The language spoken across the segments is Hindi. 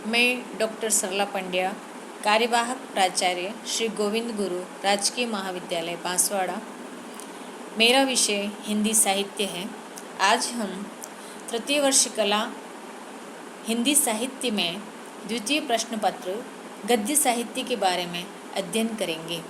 मैं डॉक्टर सरला पंड्या, कार्यवाहक प्राचार्य श्री गोविंद गुरु राजकीय महाविद्यालय बांसवाड़ा। मेरा विषय हिंदी साहित्य है। आज हम तृतीय वर्ष कला हिंदी साहित्य में द्वितीय प्रश्न पत्र गद्य साहित्य के बारे में अध्ययन करेंगे।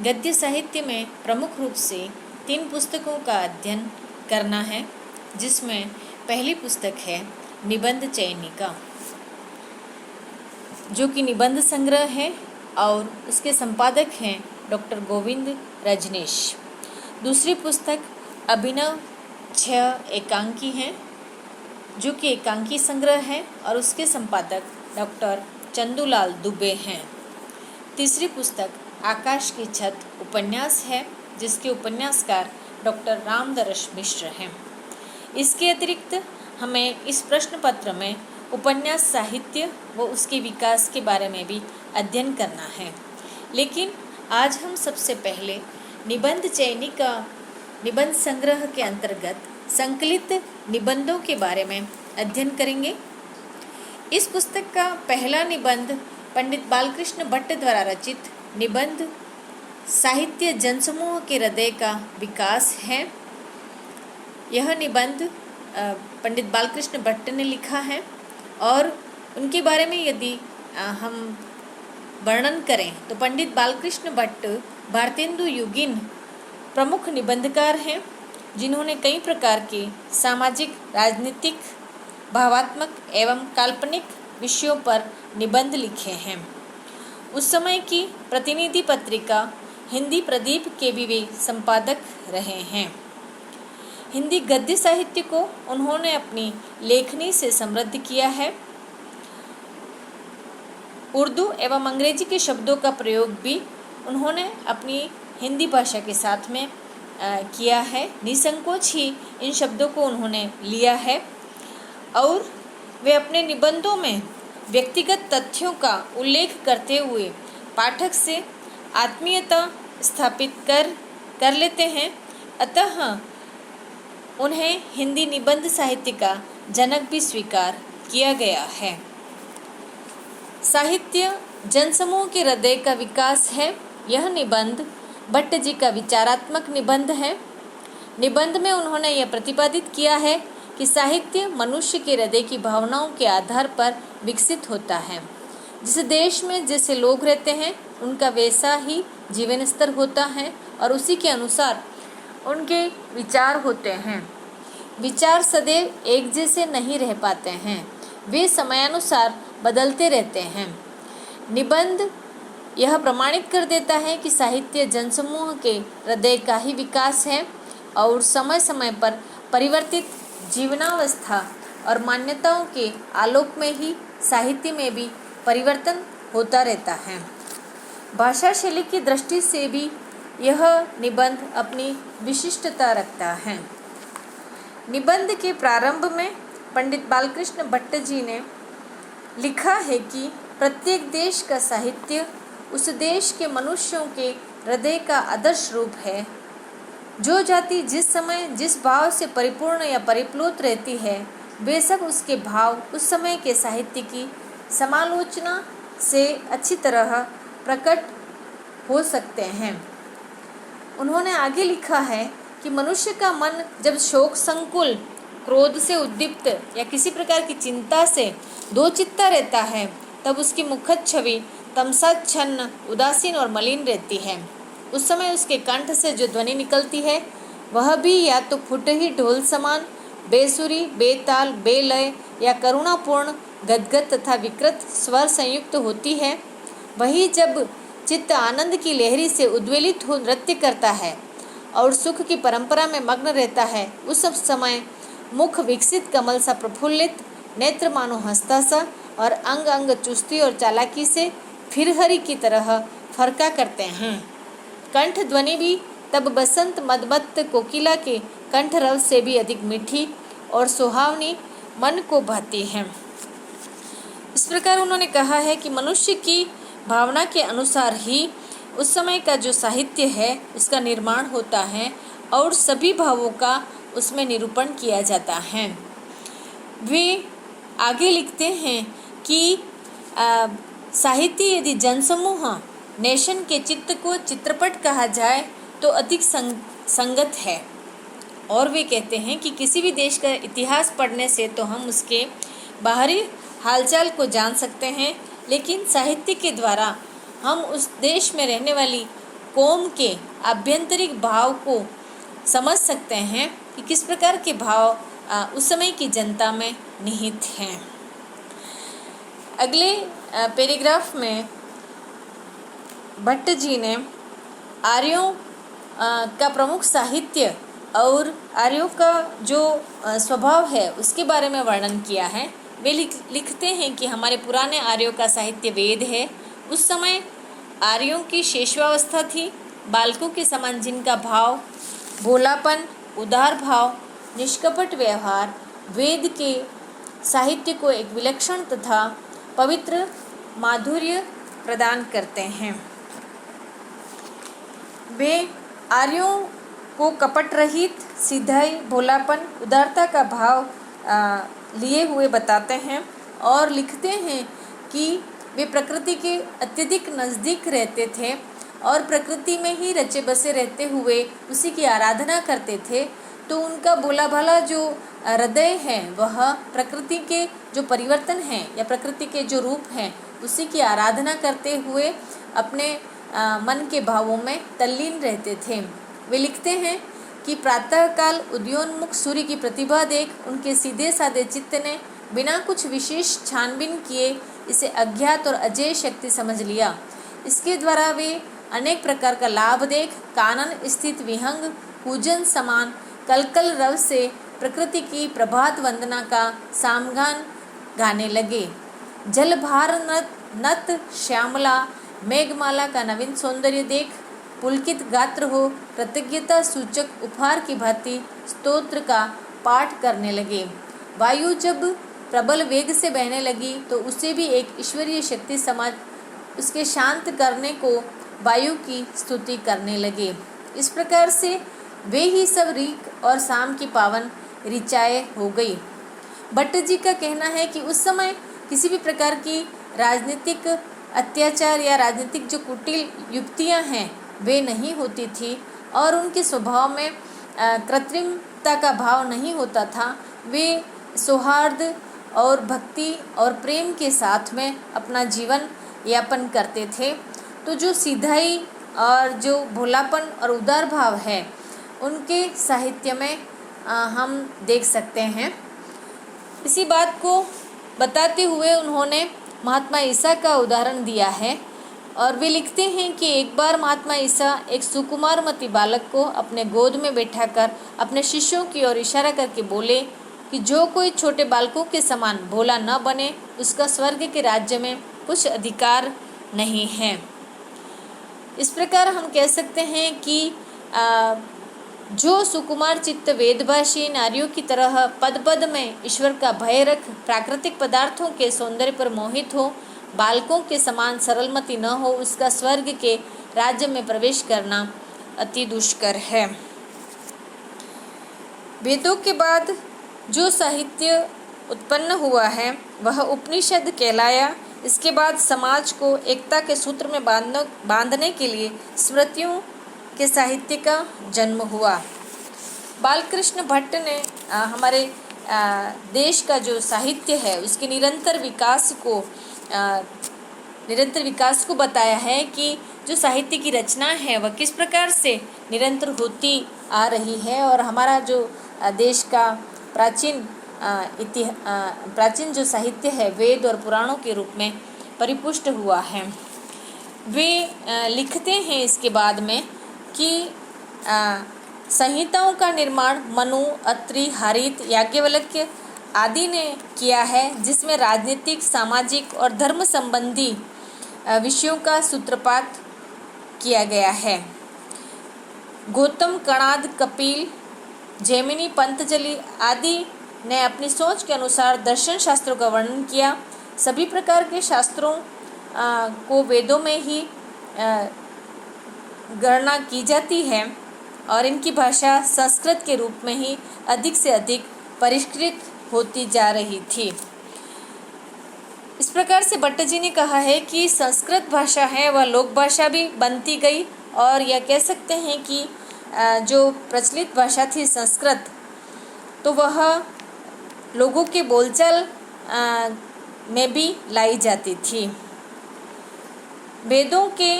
गद्य साहित्य में प्रमुख रूप से 3 पुस्तकों का अध्ययन करना है, जिसमें पहली पुस्तक है निबंध चयनिका, जो कि निबंध संग्रह है और उसके संपादक हैं डॉक्टर गोविंद रजनीश। दूसरी पुस्तक अभिनव 6 एकांकी हैं, जो कि एकांकी संग्रह है और उसके संपादक डॉक्टर चंदूलाल दुबे हैं। तीसरी पुस्तक आकाश की छत उपन्यास है, जिसके उपन्यासकार डॉक्टर रामदरस मिश्र हैं। इसके अतिरिक्त हमें इस प्रश्न पत्र में उपन्यास साहित्य व उसके विकास के बारे में भी अध्ययन करना है। लेकिन आज हम सबसे पहले निबंध चयनिका निबंध संग्रह के अंतर्गत संकलित निबंधों के बारे में अध्ययन करेंगे। इस पुस्तक का पहला निबंध पंडित बालकृष्ण भट्ट द्वारा रचित निबंध साहित्य जनसमूह के हृदय का विकास है। यह निबंध पंडित बालकृष्ण भट्ट ने लिखा है और उनके बारे में यदि हम वर्णन करें तो पंडित बालकृष्ण भट्ट भारतेंदु युगीन प्रमुख निबंधकार हैं, जिन्होंने कई प्रकार के सामाजिक, राजनीतिक, भावात्मक एवं काल्पनिक विषयों पर निबंध लिखे हैं। उस समय की प्रतिनिधि पत्रिका हिंदी प्रदीप के भी वे संपादक रहे हैं। हिंदी गद्य साहित्य को उन्होंने अपनी लेखनी से समृद्ध किया है। उर्दू एवं अंग्रेजी के शब्दों का प्रयोग भी उन्होंने अपनी हिंदी भाषा के साथ में किया है। निसंकोच ही इन शब्दों को उन्होंने लिया है और वे अपने निबंधों में व्यक्तिगत तथ्यों का उल्लेख करते हुए पाठक से आत्मीयता स्थापित कर लेते हैं। अतः उन्हें हिंदी निबंध साहित्य का जनक भी स्वीकार किया गया है। साहित्य जनसमूह के हृदय का विकास है। यह निबंध भट्ट जी का विचारात्मक निबंध है। निबंध में उन्होंने यह प्रतिपादित किया है कि साहित्य मनुष्य के हृदय की भावनाओं के आधार पर विकसित होता है। जिस देश में जैसे लोग रहते हैं, उनका वैसा ही जीवन स्तर होता है और उसी के अनुसार उनके विचार होते हैं। विचार सदैव एक जैसे नहीं रह पाते हैं, वे समयानुसार बदलते रहते हैं। निबंध यह प्रमाणित कर देता है कि साहित्य जनसमूह के हृदय का ही विकास है और समय समय पर परिवर्तित जीवनावस्था और मान्यताओं के आलोक में ही साहित्य में भी परिवर्तन होता रहता है। भाषा शैली की दृष्टि से भी यह निबंध अपनी विशिष्टता रखता है। निबंध के प्रारंभ में पंडित बालकृष्ण भट्ट जी ने लिखा है कि प्रत्येक देश का साहित्य उस देश के मनुष्यों के हृदय का आदर्श रूप है। जो जाति जिस समय जिस भाव से परिपूर्ण या परिप्लुत रहती है, बेशक उसके भाव उस समय के साहित्य की समालोचना से अच्छी तरह प्रकट हो सकते हैं। उन्होंने आगे लिखा है कि मनुष्य का मन जब शोक संकुल, क्रोध से उद्दीप्त या किसी प्रकार की चिंता से दो चित्ता रहता है, तब उसकी मुखद छवि तमसाच्छन्न, उदासीन और मलिन रहती है। उस समय उसके कंठ से जो ध्वनि निकलती है, वह भी या तो फुट ही ढोल समान, बेसुरी, बेताल, बेलय या करुणापूर्ण, गदगद तथा विकृत स्वर संयुक्त होती है। वही जब चित्त आनंद की लहरी से उद्वेलित हो नृत्य करता है और सुख की परंपरा में मग्न रहता है, उस समय मुख विकसित कमल सा प्रफुल्लित, नेत्र मानो हंसता सा और अंग अंग चुस्ती और चालाकी से फिरहरी की तरह फरका करते हैं। कंठ ध्वनि भी तब बसंत मदमत्त कोकिला के कंठ रव से भी अधिक मीठी और सुहावनी मन को भाती है। इस प्रकार उन्होंने कहा है कि मनुष्य की भावना के अनुसार ही उस समय का जो साहित्य है उसका निर्माण होता है और सभी भावों का उसमें निरूपण किया जाता है। वे आगे लिखते हैं कि साहित्य यदि जनसमूह नेशन के चित्त को चित्रपट कहा जाए तो अधिक संगत है। और वे कहते हैं कि किसी भी देश का इतिहास पढ़ने से तो हम उसके बाहरी हालचाल को जान सकते हैं, लेकिन साहित्य के द्वारा हम उस देश में रहने वाली कौम के आभ्यंतरिक भाव को समझ सकते हैं कि किस प्रकार के भाव उस समय की जनता में निहित हैं। अगले पैराग्राफ में भट्ट जी ने आर्यों का प्रमुख साहित्य और आर्यों का जो स्वभाव है उसके बारे में वर्णन किया है। वे लिखते हैं कि हमारे पुराने आर्यों का साहित्य वेद है। उस समय आर्यों की शेषवावस्था थी, बालकों के समान जिनका भाव, भोलापन, उदार भाव, निष्कपट व्यवहार वेद के साहित्य को एक विलक्षण तथा पवित्र माधुर्य प्रदान करते हैं। वे आर्यों को कपट रहित, सीधाई, भोलापन, उदारता का भाव लिए हुए बताते हैं और लिखते हैं कि वे प्रकृति के अत्यधिक नज़दीक रहते थे और प्रकृति में ही रचे बसे रहते हुए उसी की आराधना करते थे। तो उनका बोला भला जो हृदय है वह प्रकृति के जो परिवर्तन हैं या प्रकृति के जो रूप हैं उसी की आराधना करते हुए अपने मन के भावों में तल्लीन रहते थे। वे लिखते हैं कि प्रातःकाल उदयोन्मुख सूर्य की प्रतिभा देख उनके सीधे साधे चित्त ने बिना कुछ विशेष छानबीन किए इसे अज्ञात और अजेय शक्ति समझ लिया। इसके द्वारा वे अनेक प्रकार का लाभ देख कानन स्थित विहंग पूजन समान कलकल रव से प्रकृति की प्रभात वंदना का सामगान गाने लगे। जलभार नत श्यामला मेघमाला का नवीन सौंदर्य देख पुलकित गात्र हो कृतज्ञता सूचक उपहार की भांति स्तोत्र का पाठ करने लगे। वायु जब प्रबल वेग से बहने लगी तो उसे भी एक ईश्वरीय शक्ति समझ उसके शांत करने को वायु की स्तुति करने लगे। इस प्रकार से वे ही सब ऋक और साम की पावन ऋचाएँ हो गई। भट्ट जी का कहना है कि उस समय किसी भी प्रकार की राजनीतिक अत्याचार या राजनीतिक जो कुटिल युक्तियाँ हैं वे नहीं होती थी और उनके स्वभाव में कृत्रिमता का भाव नहीं होता था। वे सौहार्द और भक्ति और प्रेम के साथ में अपना जीवन यापन करते थे। तो जो सीधाई और जो भोलापन और उदार भाव है उनके साहित्य में हम देख सकते हैं। इसी बात को बताते हुए उन्होंने महात्मा ईसा का उदाहरण दिया है और वे लिखते हैं कि एक बार महात्मा ईसा एक सुकुमारमती बालक को अपने गोद में बैठाकर अपने शिष्यों की ओर इशारा करके बोले कि जो कोई छोटे बालकों के समान भोला न बने उसका स्वर्ग के राज्य में कुछ अधिकार नहीं है। इस प्रकार हम कह सकते हैं कि जो सुकुमार चित्त वेदभाषी नारियों की तरह पद पद में ईश्वर का भय रख प्राकृतिक पदार्थों के सौंदर्य पर मोहित हो, बालकों के समान सरलमती न हो, उसका स्वर्ग के राज्य में प्रवेश करना अति दुष्कर है। वेदों के बाद जो साहित्य उत्पन्न हुआ है वह उपनिषद कहलाया। इसके बाद समाज को एकता के सूत्र में बांधने के लिए स्मृतियों के साहित्य का जन्म हुआ। बालकृष्ण भट्ट ने हमारे देश का जो साहित्य है उसके निरंतर विकास को बताया है कि जो साहित्य की रचना है वह किस प्रकार से निरंतर होती आ रही है और हमारा जो देश का प्राचीन जो साहित्य है वेद और पुराणों के रूप में परिपुष्ट हुआ है। वे लिखते हैं इसके बाद में कि संहिताओं का निर्माण मनु, अत्रि, हरित, याज्ञवल्क्य आदि ने किया है, जिसमें राजनीतिक, सामाजिक और धर्म संबंधी विषयों का सूत्रपात किया गया है। गौतम, कणाद, कपिल, जैमिनी, पतंजलि आदि ने अपनी सोच के अनुसार दर्शन शास्त्रों का वर्णन किया। सभी प्रकार के शास्त्रों को वेदों में ही गणना की जाती है और इनकी भाषा संस्कृत के रूप में ही अधिक से अधिक परिष्कृत होती जा रही थी। इस प्रकार से भट्ट जी ने कहा है कि संस्कृत भाषा है वह लोक भाषा भी बनती गई, और यह कह सकते हैं कि जो प्रचलित भाषा थी संस्कृत, तो वह लोगों के बोलचाल में भी लाई जाती थी। वेदों के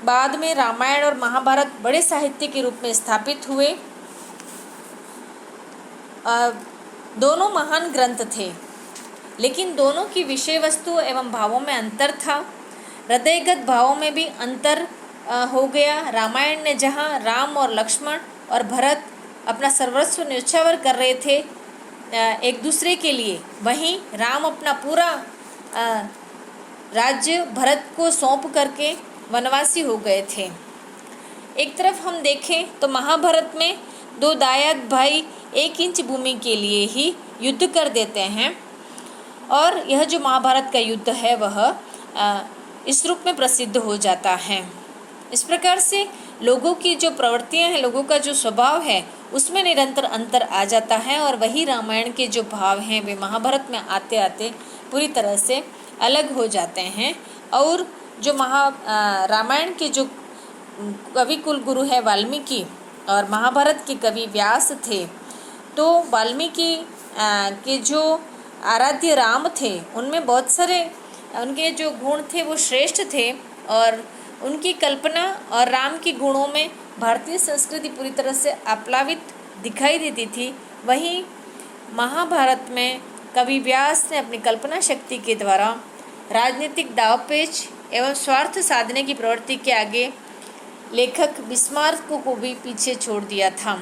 बाद में रामायण और महाभारत बड़े साहित्य के रूप में स्थापित हुए। दोनों महान ग्रंथ थे, लेकिन दोनों की विषय वस्तु एवं भावों में अंतर था। हृदयगत भावों में भी अंतर हो गया। रामायण ने जहाँ राम और लक्ष्मण और भरत अपना सर्वस्व न्यौछावर कर रहे थे एक दूसरे के लिए, वहीं राम अपना पूरा राज्य भरत को सौंप करके वनवासी हो गए थे। एक तरफ हम देखें तो महाभारत में दो दायाद भाई 1 इंच भूमि के लिए ही युद्ध कर देते हैं, और यह जो महाभारत का युद्ध है वह इस रूप में प्रसिद्ध हो जाता है। इस प्रकार से लोगों की जो प्रवृत्तियां हैं, लोगों का जो स्वभाव है, उसमें निरंतर अंतर आ जाता है, और वही रामायण के जो भाव हैं वे महाभारत में आते आते पूरी तरह से अलग हो जाते हैं। और जो रामायण के जो कवि कुल गुरु है वाल्मीकि, और महाभारत के कवि व्यास थे, तो वाल्मीकि के जो आराध्य राम थे, उनमें बहुत सारे उनके जो गुण थे वो श्रेष्ठ थे, और उनकी कल्पना और राम के गुणों में भारतीय संस्कृति पूरी तरह से आप्लावित दिखाई देती थी। वहीं महाभारत में कवि व्यास ने अपनी कल्पना शक्ति के द्वारा राजनीतिक दावपेच एवं स्वार्थ साधने की प्रवृत्ति के आगे लेखक बिस्मार्क को भी पीछे छोड़ दिया था।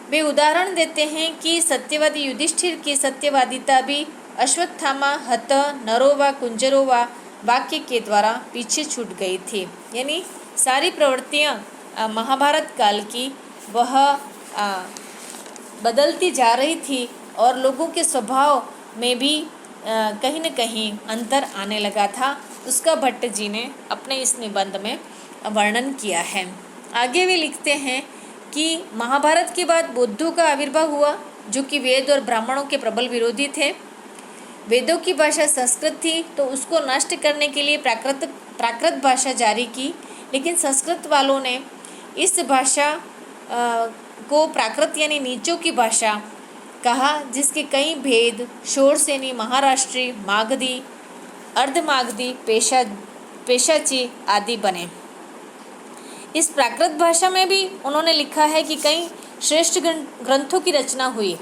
वे उदाहरण देते हैं कि सत्यवादी युधिष्ठिर की सत्यवादिता भी अश्वत्थामा हत नरोवा कुंजरोवा वाक्य के द्वारा पीछे छूट गई थी। यानी सारी प्रवृत्तियाँ महाभारत काल की वह बदलती जा रही थी, और लोगों के स्वभाव में भी कहीं न कहीं अंतर आने लगा था। उसका भट्ट जी ने अपने इस निबंध में वर्णन किया है। आगे वे लिखते हैं कि महाभारत के बाद बौद्धों का आविर्भाव हुआ, जो कि वेद और ब्राह्मणों के प्रबल विरोधी थे। वेदों की भाषा संस्कृत थी, तो उसको नष्ट करने के लिए प्राकृत भाषा जारी की, लेकिन संस्कृत वालों ने इस भाषा को प्राकृत यानी नीचों की भाषा कहा, जिसके कई भेद शोरसेनी, महाराष्ट्री, मागधी, अर्धमागधी, पेशाची आदि बने। इस प्राकृत भाषा में भी उन्होंने लिखा है कि कई श्रेष्ठ ग्रंथों की रचना हुई।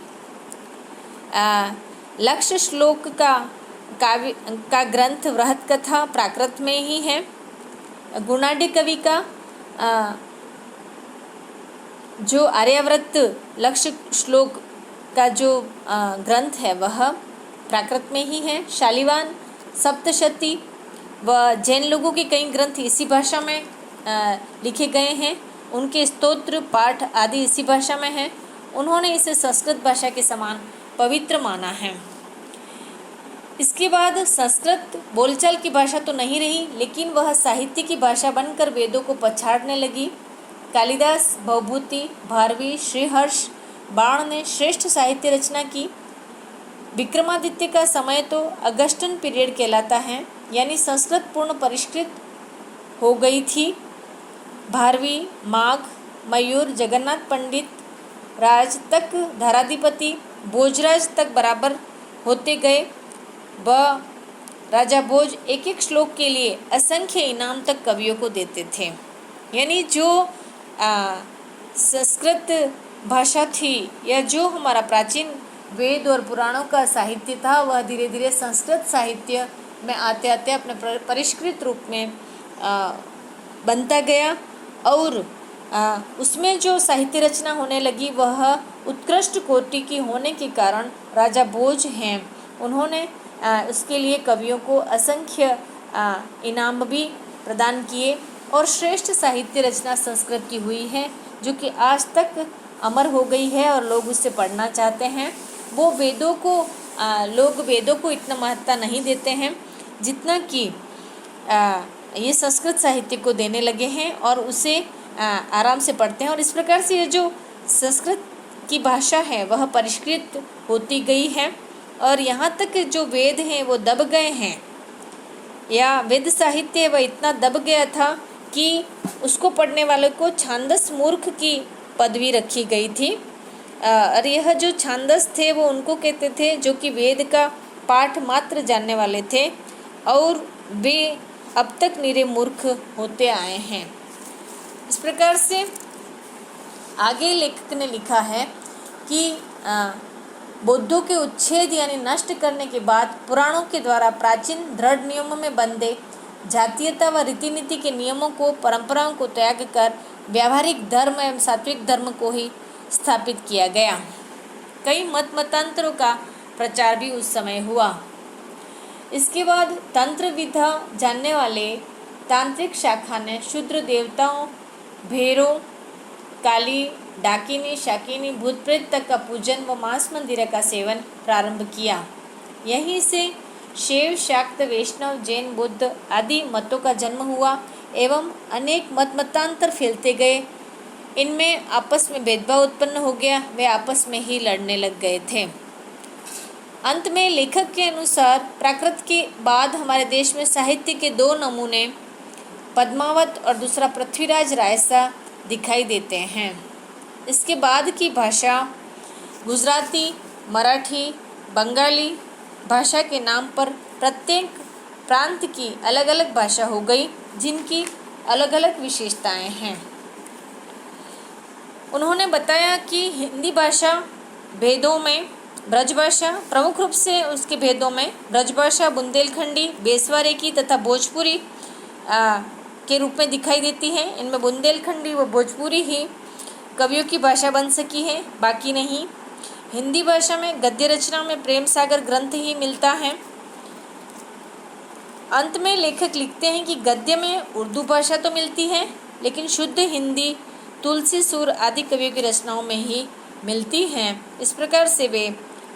लक्ष्य श्लोक का ग्रंथ वृहत कथा प्राकृत में ही है। गुणाढ्य कवि का जो आर्यावर्त लक्ष्य श्लोक का जो ग्रंथ है वह प्राकृत में ही है। शालिवान, सप्तशती व जैन लोगों के कई ग्रंथ इसी भाषा में लिखे गए हैं। उनके स्तोत्र पाठ आदि इसी भाषा में हैं। उन्होंने इसे संस्कृत भाषा के समान पवित्र माना है। इसके बाद संस्कृत बोलचाल की भाषा तो नहीं रही, लेकिन वह साहित्य की भाषा बनकर वेदों को पछाड़ने लगी। कालिदास, भवभूति, भारवी, श्रीहर्ष, बाण ने श्रेष्ठ साहित्य रचना की। विक्रमादित्य का समय तो अगस्टन पीरियड कहलाता है, यानी संस्कृत पूर्ण परिष्कृत हो गई थी। भारवी, माघ, मयूर, जगन्नाथ पंडित राज तक धाराधिपति भोजराज तक बराबर होते गए। राजा भोज एक एक श्लोक के लिए असंख्य इनाम तक कवियों को देते थे। यानी जो संस्कृत भाषा थी या जो हमारा प्राचीन वेद और पुराणों का साहित्य था, वह धीरे धीरे संस्कृत साहित्य में आते आते अपने परिष्कृत रूप में बनता गया, और उसमें जो साहित्य रचना होने लगी वह उत्कृष्ट कोटि की होने के कारण राजा भोज हैं, उन्होंने उसके लिए कवियों को असंख्य इनाम भी प्रदान किए, और श्रेष्ठ साहित्य रचना संस्कृत की हुई है, जो कि आज तक अमर हो गई है और लोग उससे पढ़ना चाहते हैं। वो लोग वेदों को इतना महत्ता नहीं देते हैं जितना कि ये संस्कृत साहित्य को देने लगे हैं, और उसे आराम से पढ़ते हैं। और इस प्रकार से ये जो संस्कृत की भाषा है वह परिष्कृत होती गई है, और यहाँ तक जो वेद हैं वो दब गए हैं, या वेद साहित्य वह इतना दब गया था कि उसको पढ़ने वाले को छांदस मूर्ख की पदवी रखी गई थी। और यह जो छांदस थे वो उनको कहते थे जो कि वेद का पाठ मात्र जानने वाले थे, और वे अब तक निरे मूर्ख होते आए हैं। इस प्रकार से आगे लेखक ने लिखा है कि बौद्धों के उच्छेद यानी नष्ट करने के बाद पुराणों के द्वारा प्राचीन दृढ़ नियमों में बंधे जातीयता व रीति नीति के नियमों को, परंपराओं को त्याग कर व्यावहारिक धर्म एवं सात्विक धर्म को ही स्थापित किया गया। कई मतांतरों का प्रचार भी उस समय हुआ। इसके बाद तंत्र विधा जानने वाले तांत्रिक शाखा ने शूद्र देवताओं, भैरों, काली, डाकिनी, शाकिनी, भूत प्रेत तक का पूजन व मांस मंदिर का सेवन प्रारंभ किया। यहीं से शैव, शाक्त, वैष्णव, जैन, बुद्ध आदि मतों का जन्म हुआ एवं अनेक मतांतर फैलते गए। इनमें आपस में भेदभाव उत्पन्न हो गया, वे आपस में ही लड़ने लग गए थे। अंत में लेखक के अनुसार प्राकृत के बाद हमारे देश में साहित्य के दो नमूने पद्मावत और दूसरा पृथ्वीराज रायसा दिखाई देते हैं। इसके बाद की भाषा गुजराती, मराठी, बंगाली भाषा के नाम पर प्रत्येक प्रांत की अलग अलग भाषा हो गई, जिनकी अलग अलग विशेषताएं हैं। उन्होंने बताया कि हिंदी भाषा भेदों में ब्रजभाषा प्रमुख रूप से उसके भेदों में ब्रजभाषा बुंदेलखंडी, बेसवारेकी तथा भोजपुरी के रूप में दिखाई देती है। इनमें बुंदेलखंडी व भोजपुरी ही कवियों की भाषा बन सकी है, बाकी नहीं। हिंदी भाषा में गद्य रचना में प्रेम सागर ग्रंथ ही मिलता है। अंत में लेखक लिखते हैं कि गद्य में उर्दू भाषा तो मिलती है, लेकिन शुद्ध हिंदी तुलसी, सूर आदि कवियों की रचनाओं में ही मिलती हैं। इस प्रकार से वे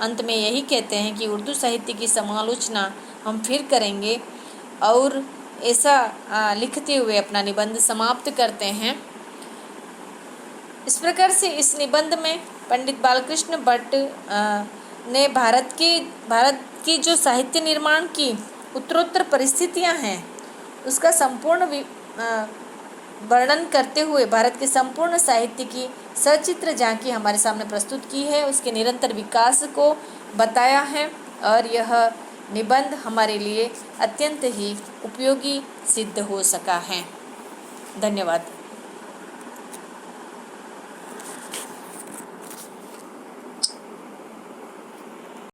अंत में यही कहते हैं कि उर्दू साहित्य की समालोचना हम फिर करेंगे, और ऐसा लिखते हुए अपना निबंध समाप्त करते हैं। इस प्रकार से इस निबंध में पंडित बालकृष्ण भट्ट ने भारत की जो साहित्य निर्माण की उत्तरोत्तर परिस्थितियां हैं उसका संपूर्ण वर्णन करते हुए भारत के संपूर्ण साहित्य की सचित्र झांकी हमारे सामने प्रस्तुत की है, उसके निरंतर विकास को बताया है, और यह निबंध हमारे लिए अत्यंत ही उपयोगी सिद्ध हो सका है। धन्यवाद।